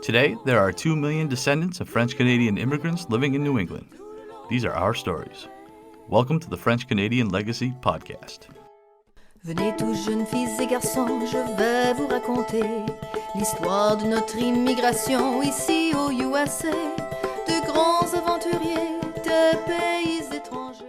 Today, there are 2 million descendants of French-Canadian immigrants living in New England. These are our stories. Welcome to the French-Canadian Legacy Podcast. Venez tous jeunes filles et garçons, je vais vous raconter l'histoire de notre immigration ici au USA, de grands aventuriers de pays étrangers.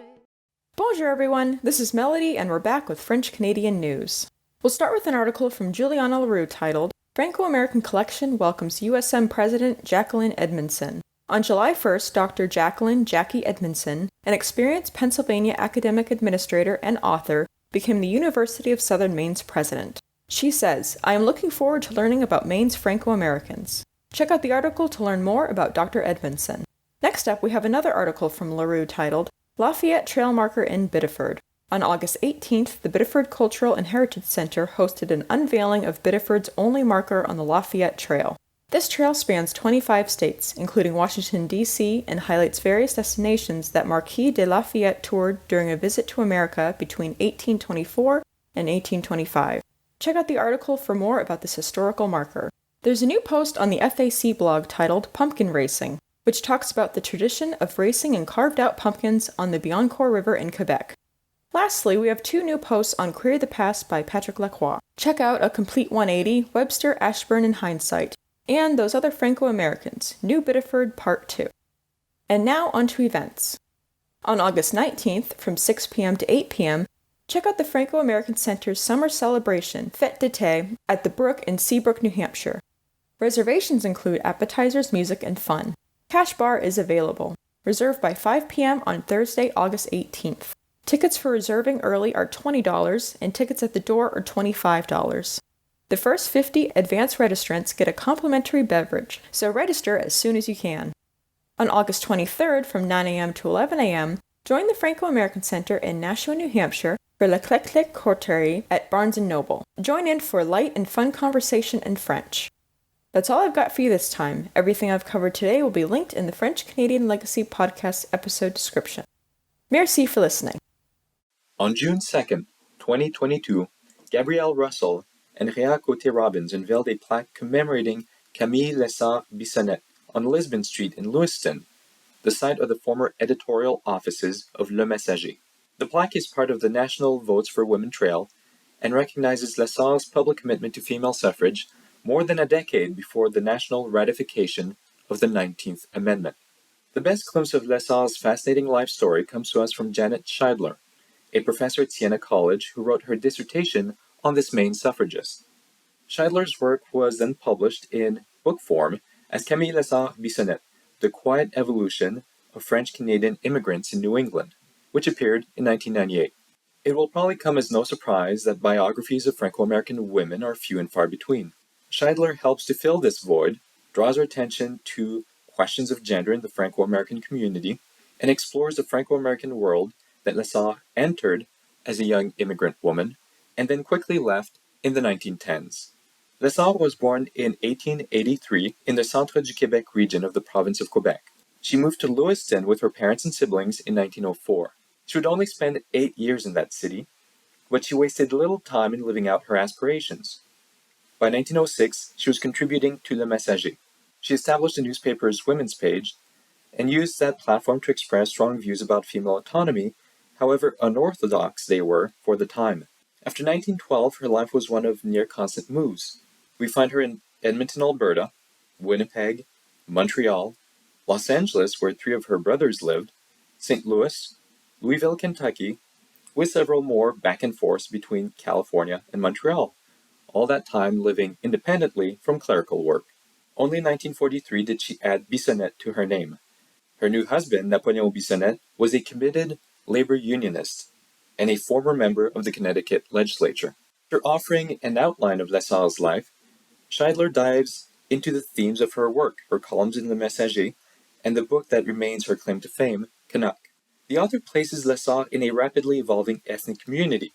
Bonjour everyone, this is Melody and we're back with French-Canadian news. We'll start with an article from Juliana LaRue titled, Franco-American Collection Welcomes USM President Jacqueline Edmondson. On July 1st, Dr. Jackie Edmondson, an experienced Pennsylvania academic administrator and author, became the University of Southern Maine's president. She says, I am looking forward to learning about Maine's Franco-Americans. Check out the article to learn more about Dr. Edmondson. Next up, we have another article from LaRue titled, Lafayette Trail Marker in Biddeford. On August 18th, the Biddeford Cultural and Heritage Center hosted an unveiling of Biddeford's only marker on the Lafayette Trail. This trail spans 25 states, including Washington, D.C., and highlights various destinations that Marquis de Lafayette toured during a visit to America between 1824 and 1825. Check out the article for more about this historical marker. There's a new post on the FAC blog titled Pumpkin Racing, which talks about the tradition of racing in carved-out pumpkins on the Biencourt River in Quebec. Lastly, we have 2 new posts on Query the Past by Patrick Lacroix. Check out A Complete 180, Webster, Ashburn, and Hindsight, and Those Other Franco-Americans, New Biddeford Part 2. And now on to events. On August 19th, from 6 p.m. to 8 p.m., check out the Franco-American Center's summer celebration, Fête d'été, at the Brook in Seabrook, New Hampshire. Reservations include appetizers, music, and fun. Cash bar is available. Reserve by 5 p.m. on Thursday, August 18th. Tickets for reserving early are $20, and tickets at the door are $25. The first 50 advance registrants get a complimentary beverage, so register as soon as you can. On August 23rd, from 9 a.m. to 11 a.m., join the Franco-American Center in Nashua, New Hampshire for Le Clec Coterie at Barnes & Noble. Join in for light and fun conversation in French. That's all I've got for you this time. Everything I've covered today will be linked in the French-Canadian Legacy Podcast episode description. Merci for listening. On June 2nd, 2022, Gabrielle Russell and Réa Côté-Robbins unveiled a plaque commemorating Camille Lessard-Bissonnette on Lisbon Street in Lewiston, the site of the former editorial offices of Le Messager. The plaque is part of the National Votes for Women Trail and recognizes Lessard's public commitment to female suffrage more than a decade before the national ratification of the 19th Amendment. The best glimpse of Lessard's fascinating life story comes to us from Janet Scheidler, a professor at Siena College who wrote her dissertation on this Maine suffragist. Scheidler's work was then published in book form as Camille Lessard-Bissonnette, The Quiet Evolution of French-Canadian Immigrants in New England, which appeared in 1998. It will probably come as no surprise that biographies of Franco-American women are few and far between. Scheidler helps to fill this void, draws our attention to questions of gender in the Franco-American community, and explores the Franco-American world that Lessard entered as a young immigrant woman and then quickly left in the 1910s. Lessard was born in 1883 in the Centre du Québec region of the province of Quebec. She moved to Lewiston with her parents and siblings in 1904. She would only spend 8 years in that city, but she wasted little time in living out her aspirations. By 1906, she was contributing to Le Messager. She established the newspaper's women's page and used that platform to express strong views about female autonomy, however unorthodox they were for the time. After 1912, her life was one of near-constant moves. We find her in Edmonton, Alberta, Winnipeg, Montreal, Los Angeles, where 3 of her brothers lived, St. Louis, Louisville, Kentucky, with several more back and forth between California and Montreal, all that time living independently from clerical work. Only in 1943 did she add Bissonnette to her name. Her new husband, Napoleon Bissonnette, was a committed labor unionist and a former member of the Connecticut legislature. After offering an outline of Lessard's life, Scheidler dives into the themes of her work, her columns in Le Messager, and the book that remains her claim to fame, Canuck. The author places Lessard in a rapidly evolving ethnic community.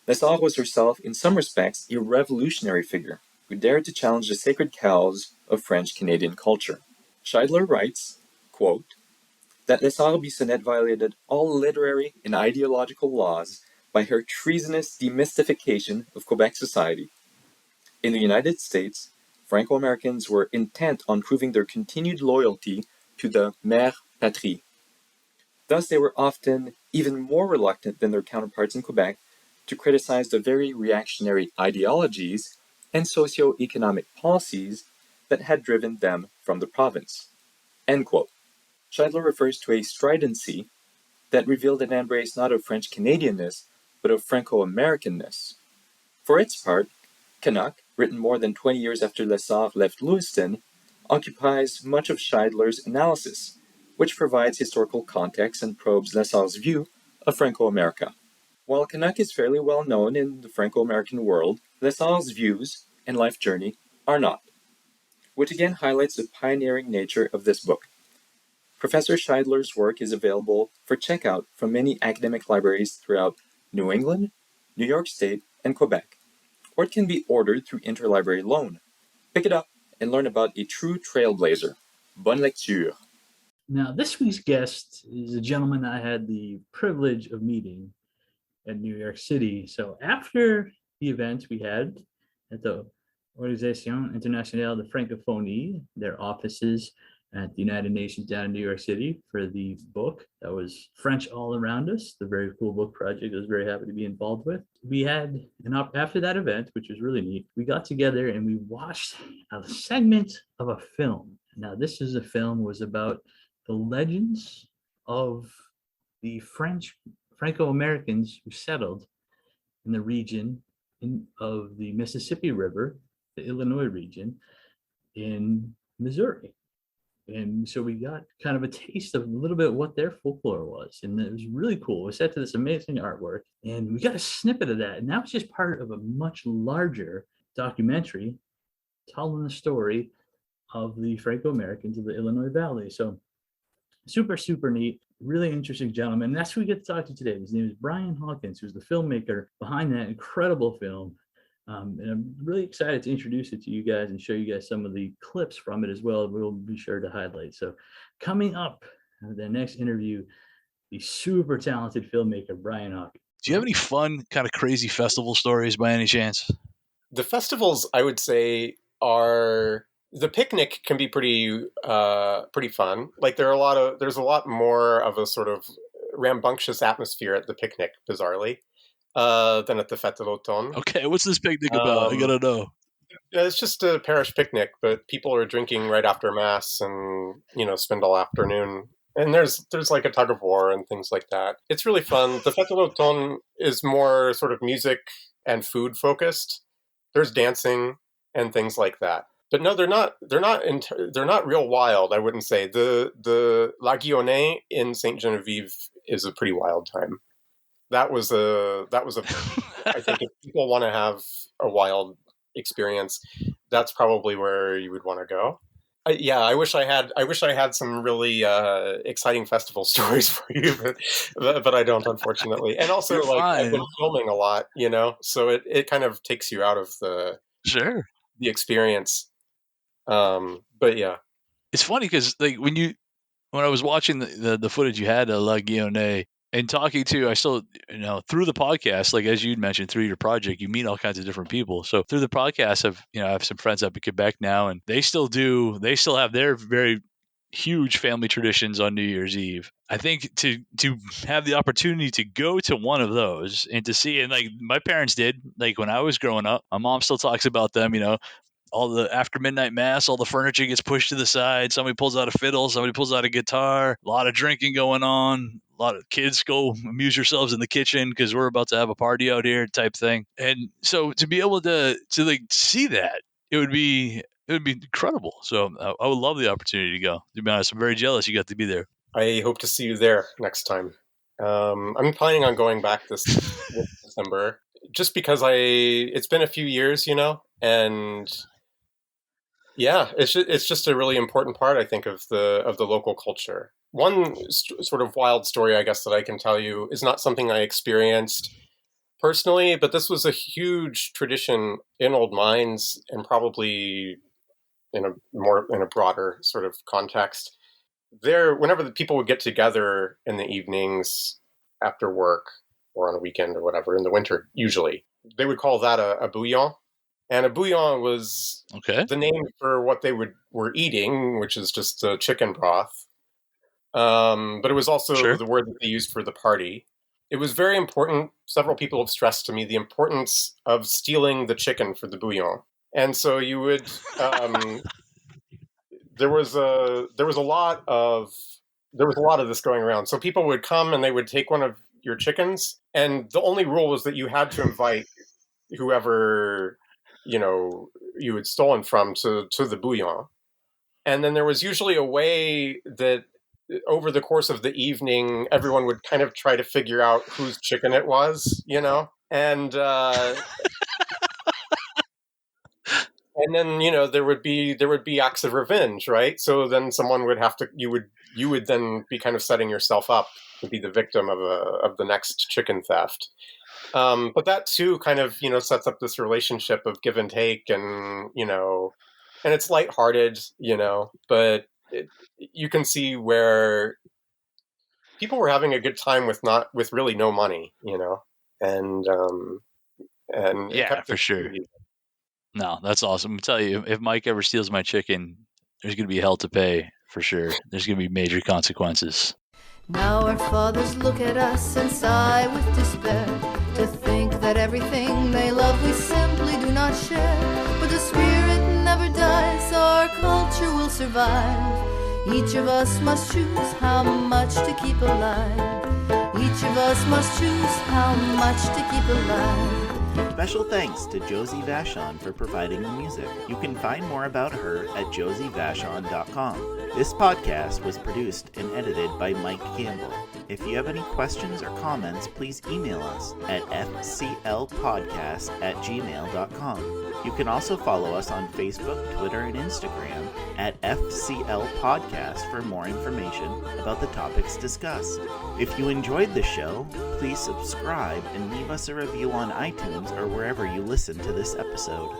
Lessard was herself, in some respects, a revolutionary figure who dared to challenge the sacred cows of French-Canadian culture. Scheidler writes, quote, that Lessard-Bissonnette violated all literary and ideological laws by her treasonous demystification of Quebec society. In the United States, Franco-Americans were intent on proving their continued loyalty to the mère patrie. Thus, they were often even more reluctant than their counterparts in Quebec to criticize the very reactionary ideologies and socio-economic policies that had driven them from the province. End quote. Scheidler refers to a stridency that revealed an embrace not of French-Canadianness, but of Franco-Americanness. For its part, Canuck, written more than 20 years after Lessard left Lewiston, occupies much of Scheidler's analysis, which provides historical context and probes Lessard's view of Franco-America. While Canuck is fairly well known in the Franco-American world, Lessard's views and life journey are not, which again highlights the pioneering nature of this book. Professor Scheidler's work is available for checkout from many academic libraries throughout New England, New York State, and Quebec, or it can be ordered through interlibrary loan. Pick it up and learn about a true trailblazer. Bonne lecture. Now, this week's guest is a gentleman I had the privilege of meeting at New York City. So after the event we had at the Organisation Internationale de Francophonie, their offices at the United Nations down in New York City, for the book that was French All Around Us, the very cool book project I was very happy to be involved with. We had after that event, which was really neat, we got together and we watched a segment of a film. Now, this is a film was about the legends of the Franco-Americans who settled in the region of the Mississippi River, the Illinois region in Missouri. And so we got kind of a taste of a little bit what their folklore was. And it was really cool. It was set to this amazing artwork. And we got a snippet of that. And that was just part of a much larger documentary telling the story of the Franco-Americans of the Illinois Valley. So super, super neat. Really interesting gentleman. And that's who we get to talk to today. His name is Brian Hawkins, who's the filmmaker behind that incredible film. And I'm really excited to introduce it to you guys and show you guys some of the clips from it as well. We'll be sure to highlight. So coming up, the next interview, the super talented filmmaker, Brian Hawkins. Do you have any fun, kind of crazy festival stories by any chance? The festivals, I would say, are... The picnic can be pretty fun. Like there's a lot more of a sort of rambunctious atmosphere at the picnic, bizarrely, than at the Fête de l'Automne. Okay, what's this picnic about? I gotta know. It's just a parish picnic, but people are drinking right after mass and spend all afternoon. And there's like a tug of war and things like that. It's really fun. The Fête de l'Automne is more sort of music and food focused. There's dancing and things like that. But no, they're not real wild, I wouldn't say. The La Guillonnée in Sainte Geneviève is a pretty wild time. That was a I think if people want to have a wild experience, that's probably where you would want to go. I wish I had some really exciting festival stories for you, but I don't, unfortunately. And also, I've been filming a lot, so it kind of takes you out of the experience. But yeah, it's funny because like when I was watching the footage you had of La Guillonnée and talking to, I still through the podcast, like as you'd mentioned, through your project, you meet all kinds of different people. So through the podcast, I have some friends up in Quebec now, and they still have their very huge family traditions on New Year's Eve. I think to have the opportunity to go to one of those and to see, and like my parents did, like when I was growing up, my mom still talks about them, all the after midnight mass, all the furniture gets pushed to the side. Somebody pulls out a fiddle, somebody pulls out a guitar, a lot of drinking going on. A lot of kids go amuse yourselves in the kitchen because we're about to have a party out here type thing. And so to be able to like see that, it would be incredible. So I would love the opportunity to go. To be honest, I'm very jealous you got to be there. I hope to see you there next time. I'm planning on going back this December just because it's been a few years, and yeah, it's just a really important part, I think, of the local culture. One sort of wild story, I guess, that I can tell you is not something I experienced personally, but this was a huge tradition in Old Mines, and probably in a broader sort of context. Whenever the people would get together in the evenings after work, or on a weekend or whatever in the winter, usually. They would call that a bouillon. And a bouillon was the name for what they were eating, which is just chicken broth. But it was also the word that they used for the party. It was very important. Several people have stressed to me the importance of stealing the chicken for the bouillon. And so you would, there was a lot of this going around. So people would come and they would take one of your chickens, and the only rule was that you had to invite whoever, you had stolen from to the bouillon. And then there was usually a way that over the course of the evening, everyone would kind of try to figure out whose chicken it was, and and then there would be acts of revenge, right? So then someone would have to you would then be kind of setting yourself up to be the victim of the next chicken theft. But that too kind of sets up this relationship of give and take, and and it's lighthearted, but you can see where people were having a good time with really no money, and yeah, for sure. No, that's awesome. I'll tell you, if Mike ever steals my chicken, there's going to be hell to pay for sure. There's going to be major consequences. Now our fathers look at us and sigh with despair, to think that everything they love we simply do not share. But the spirit never dies, our culture will survive. Each of us must choose how much to keep alive. Each of us must choose how much to keep alive. Special thanks to Josie Vachon for providing the music. You can find more about her at josievachon.com. This podcast was produced and edited by Mike Campbell. If you have any questions or comments, please email us at fclpodcast@gmail.com. You can also follow us on Facebook, Twitter, and Instagram at FCL Podcast for more information about the topics discussed. If you enjoyed the show, please subscribe and leave us a review on iTunes or wherever you listen to this episode.